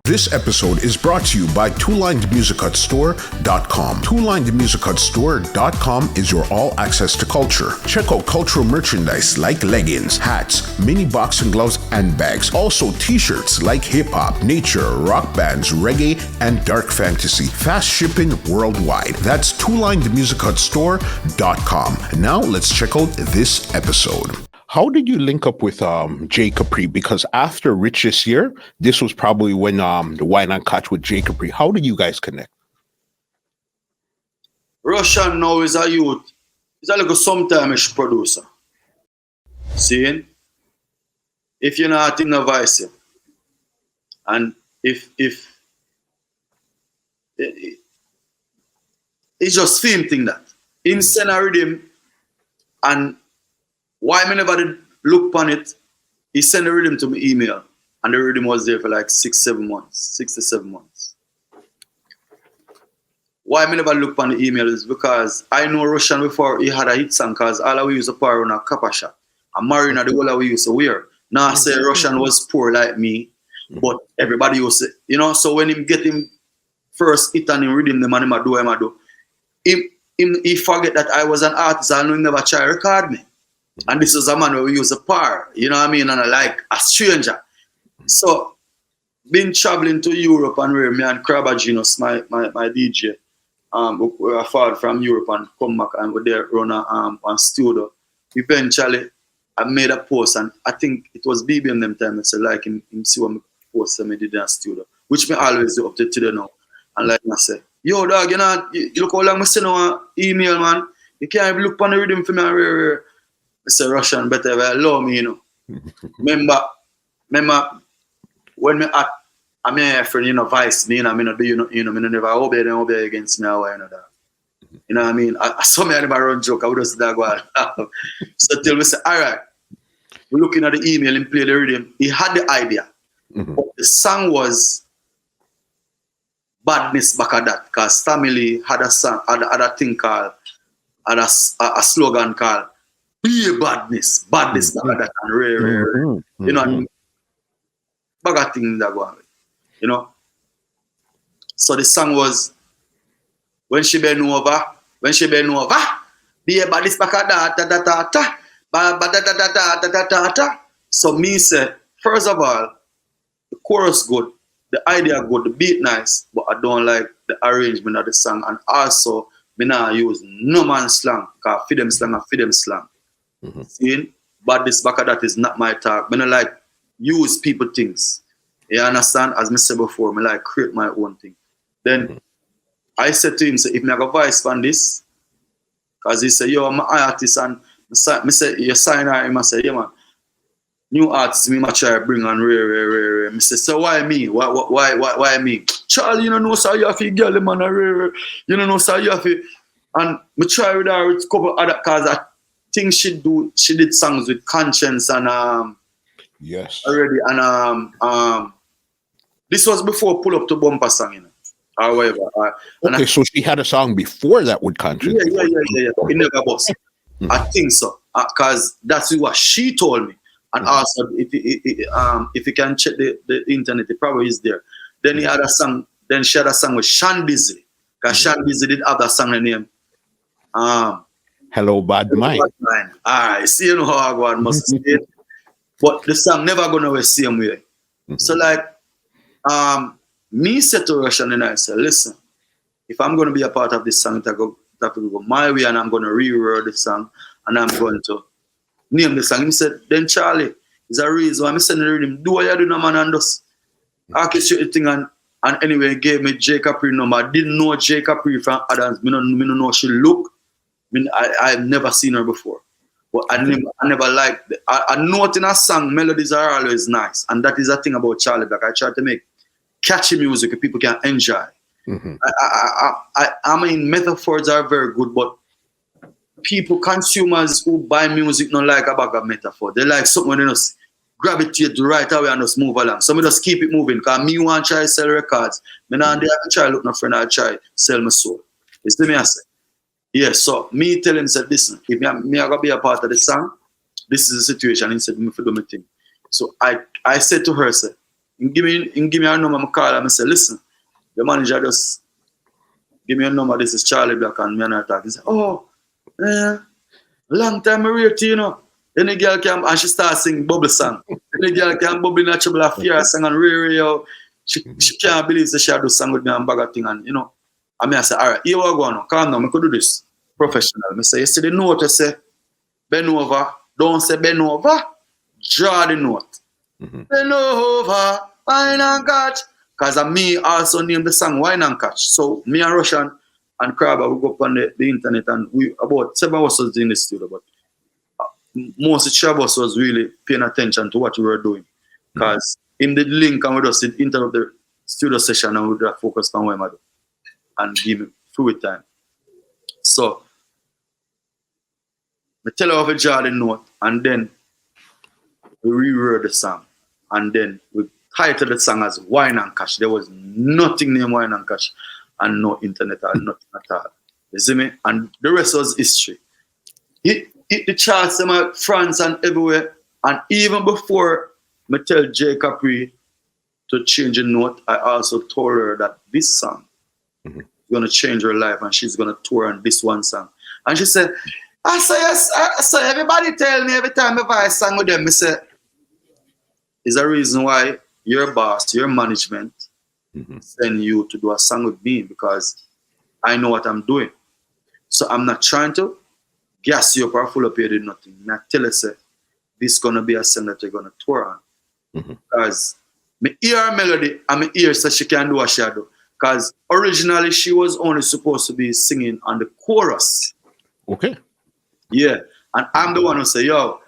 This episode is brought to you by twolinedmusichutstore.com. Twolinedmusichutstore.com is your all-access to culture. Check out cultural merchandise like leggings, hats, mini boxing gloves, and bags. Also t-shirts like hip-hop, nature, rock bands, reggae, and dark fantasy. Fast shipping worldwide. That's twolinedmusichutstore.com. Now let's check out this episode. How did you link up with J Capri? Because after Rvssian, this was probably when the Whine Kotch with J Capri. How did you guys connect? Rvssian now is a youth. He's a little sometime-ish producer. See? If you're not in a voice, and if it's just same thing that. In send a rhythm, and why me never did look upon it, he sent a rhythm to my email, and the rhythm was there for like 6 to 7 months. Why me never look upon the email is because I know Rvssian before he had a hit song, because all we used to par on a copper shop. And Marina, the whole we used to wear. Now I say Rvssian was poor like me, but everybody used to, so when him get him first hit and him rhythm, the man him a do. He forget that I was an artist, I know he never try to record me. And this was a man where we used to par, you know what I mean? And I like a stranger. So, been traveling to Europe and where me and Krabaginos, my DJ, we were far from Europe and come back and we're there run a studio. Eventually, I made a post and I think it was BBM them time. I said, like, him see what me post that I did in a studio, which me always do up to today now. And like I say, yo, dog, you look how long I send an email, man. You can't even look on the rhythm for me. Mr. Rvssian better allow me, remember when me at I'm a friend, vice me, me not do me never obey against me or that. You know what I mean? I saw me never run joke, I would just go on. So till we say, all right, we're looking at the email and play the rhythm. He had the idea. But the song was badness back at that, because family had a song, had a thing called, had a slogan called be a badness back at that and rare. Bag of things that go on with, So the song was when she bend over, be a badness back at that, So me say, first of all, the chorus good, the idea good, the beat nice, but I don't like the arrangement of the song, and also me not use no man slang, because feed them slang. See, but this back of that is not my talk. I don't like use people things. You understand? As I said before, I like create my own thing. Then I said to him, if I have a voice on this, because he said, yo, I'm an artist, and I said, you sign her, I said, yeah man, new artists, me try to bring on rare. I said, so why me? Why me? Charlie, you don't know, so you have to girl, man, rare. You don't know, so you have to, and I try with her with a couple other, because I think she did songs with Conscience and yes already, and this was before Pull Up to Bumper song, however. Okay, so she had a song before that with Conscience. Yeah. It never was. I think so, because that's what she told me. And also, if you can check the internet, it probably is there. Then he had a song. Then she had a song with Sean Busy, because Sean Busy did have that song name. Hello, Bad Mind. Alright, see how I go on must say it. But the song never gonna be the same way. So like me said to Rvssian and I said, listen, if I'm gonna be a part of this song, it have to go my way, and I'm gonna reword the song, and I'm going to name the song. He said, then Charlie, is a reason why I'm sending him, do what you do, no man, and just orchestrate the thing, and anyway he gave me J Capri number. I didn't know J Capri from Adams. I don't know she look. I've never seen her before, but I never liked it. I note in a song, melodies are always nice, and that is the thing about Charlie Black. I try to make catchy music that people can enjoy. I mean, metaphors are very good, but consumers who buy music don't like a bag of metaphor. They like something they just gravitate right away and just move along. So I just keep it moving, because me want to try to sell records. I don't try to look no friend, I try to sell my soul. You see me I say? Yes, so me tell him, said, listen, if me are going to be a part of the song, this is the situation. He said, me for do my thing. So I said to her, said, He give me a number, I call him, I say, listen, the manager just give me a number, this is Charlie Black, and me and I talk. He say, oh, long time I rate you, you know. Then the girl came and she started singing bubble song. Then the girl came bubble natural affair song and really, she can't believe that she had do song with me and bag of thing, and you know. And me I say, all right, here we go now, calm down, I could do this. Professional. I say, you see the note, I say, bend over, don't say bend over, draw the note. Bend over, Whine Kotch. Because me also named the song Whine Kotch. So me and Rvssian and Crabber we go up on the internet, and we about 7 of us was in the studio, but most of the us was really paying attention to what we were doing. Because in the link and we just interrupt the studio session and we just focus on what we do and give him fluid time. So I tell her how to draw the note, and then we rewrote the song, and then we titled the song as Whine Kotch. There was nothing named Whine Kotch and no internet or nothing at all. You see me? And the rest was history. It the charts in France and everywhere, and even before I tell J Capri to change the note, I also told her that this song is going to change her life and she's going to tour on this one song. And she said, I say, yes, so everybody tell me every time if I sing with them, I say, is a reason why your boss, your management send you to do a song with me, because I know what I'm doing. So I'm not trying to gas you up or full up you did nothing. And I tell her, say, this is going to be a song that you're going to tour on. Because me hear her melody and me hear so she can do what she do. Because originally she was only supposed to be singing on the chorus. Okay. Yeah. And I'm the one who say, yo,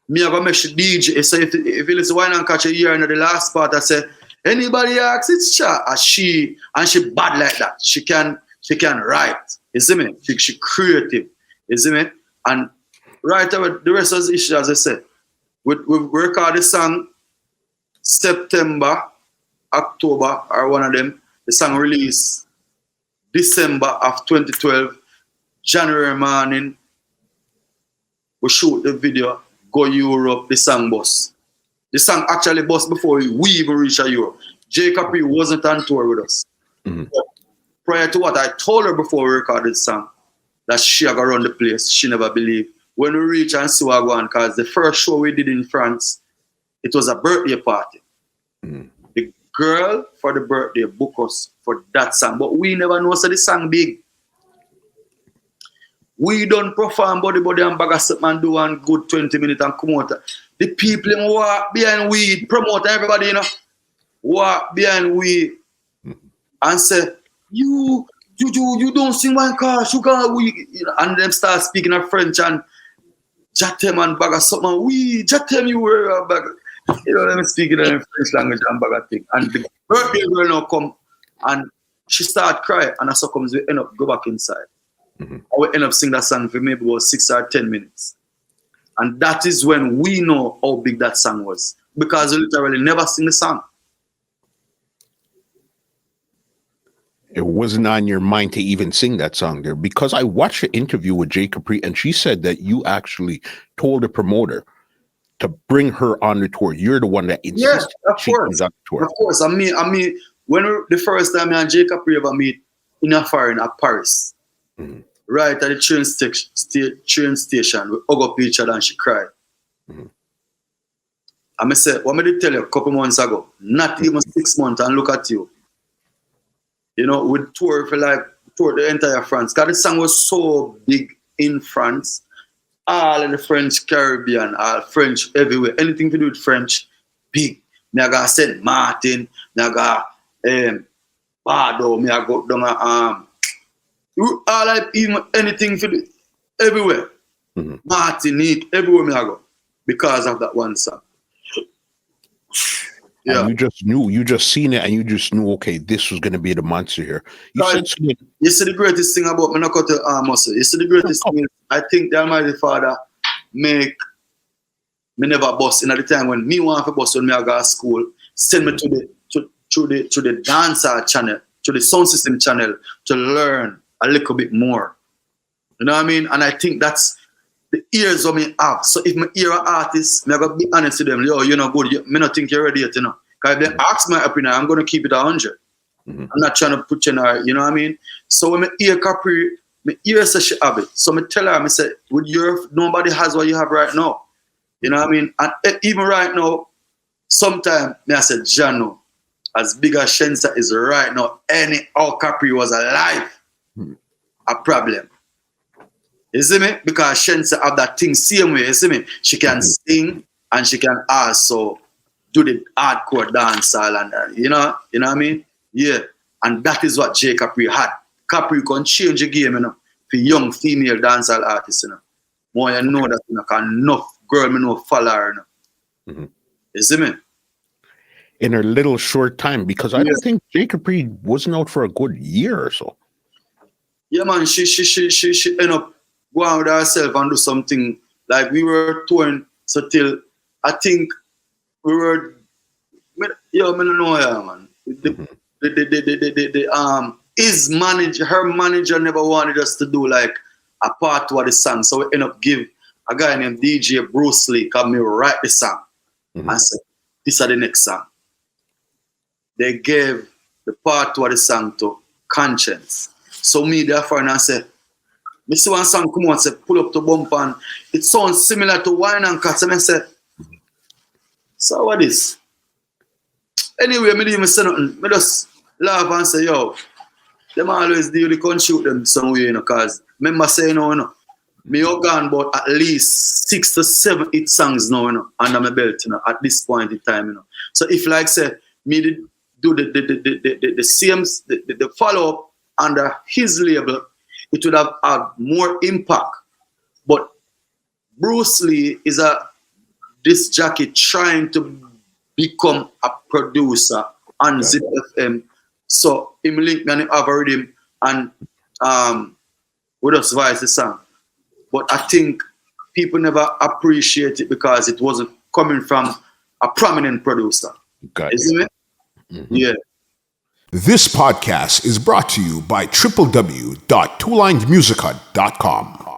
me have a make she DJ. So if you listen to Whine Kotch a year in the last part, I say, anybody asks, it's Cha. And she bad like that. She can write. You see me? She creative. You see me? And right away, the rest of the issue, as I said, we record the song September, October, or one of them. The song released December of 2012. January morning, we shoot the video, go Europe, the song bus. The song actually bust before we even reach Europe. J Capri wasn't on tour with us. But prior to what I told her before we recorded the song, that she had to run the place, she never believed. When we reach and see what going, because the first show we did in France, it was a birthday party. The girl for the birthday booked us for that song, but we never know so the song big. We don't perform body and bag of something and do one good 20 minutes and come out. The people walk behind we, promote everybody, you know, walk behind we and say, you don't sing Whine Kotch, you got we, you know, and them start speaking in French and chat them and bag of something. We chat them you were a bag. You know, them speaking in French language and bag of thing. And the birthday girl now come and she start crying, and as so comes we end up go back inside. I will end up singing that song for maybe about 6 or 10 minutes. And that is when we know how big that song was. Because we literally never sing the song. It wasn't on your mind to even sing that song there, because I watched an interview with J Capri and she said that you actually told the promoter to bring her on the tour. You're the one that insisted she comes on the tour. Of course. I mean, when the first time me and J Capri ever meet in a foreign at Paris, right at the train station, we hug up each other and she cried. I said, what did I tell you a couple months ago? Not even 6 months, and look at you. You know, we toured the entire France. Because the song was so big in France. All in the French Caribbean, all French everywhere. Anything to do with French, big. Me I got Saint Martin, me I got Bardo, me I go down all like even anything for the, everywhere. Martinique, everywhere me I go. Because of that one song. Yeah. And you just seen it and you just knew, okay, this was going to be the monster here. You see the greatest thing about me not cut the muscle. You see the greatest thing is, I think the Almighty Father make me never bust in at the time when me want to bust when me I go to school, send me to the dancer channel, to the sound system channel to learn a little bit more. You know what I mean? And I think that's the ears of me have. So if me hear an artist, me I gotta be honest with them, yo, you're not good. Me not think you're ready yet, you know. Because if they ask my opinion, I'm going to keep it 100. I'm not trying to put you in a, you know what I mean? So when I hear Capri, I hear say she have it. So I tell her, I say, with your, nobody has what you have right now. You know what I mean? And even right now, sometimes I say, Jano, as big as Shensa is right now, any how Capri was alive, a problem. You see me? Because Shensa have that thing same way, you see me? She can sing and she can also do the hardcore dancehall and you know what I mean? Yeah. And that is what J Capri had. Capri can change the game, you know, for young female dancehall artists, you know. More you know that, you know, can enough girl me know follow her, you know. You see me? In her little short time, because I don't think J Capri wasn't out for a good year or so. Yeah, man, she end up going with herself and do something. Like we were touring, so till I think we were, I don't know, yeah, man. Her manager never wanted us to do like a part of the song, so we end up give a guy named DJ Bruce Lee come me write the song. I said, this is the next song. They gave the part of the song to Conscience. So me therefore and I said, me see one song come on, say pull up to bump and it sounds similar to Whine Kotch. And I said, so what is? Anyway, me didn't say nothing. Me just laugh and say, yo, them always do, they can't shoot them somewhere, you know, cause remember saying, you know, me have gone about at least 6 to 7 hit songs now, you know, under my belt, you know, at this point in time, you know. So if like say me did do the same the follow-up under his label, it would have had more impact. But Bruce Lee is a disc jockey trying to become a producer on Zip FM. So him link me and him have a rhythm and we just voice the song. But I think people never appreciate it because it wasn't coming from a prominent producer. Isn't it? Yeah. This podcast is brought to you by www.twolinedmusica.com.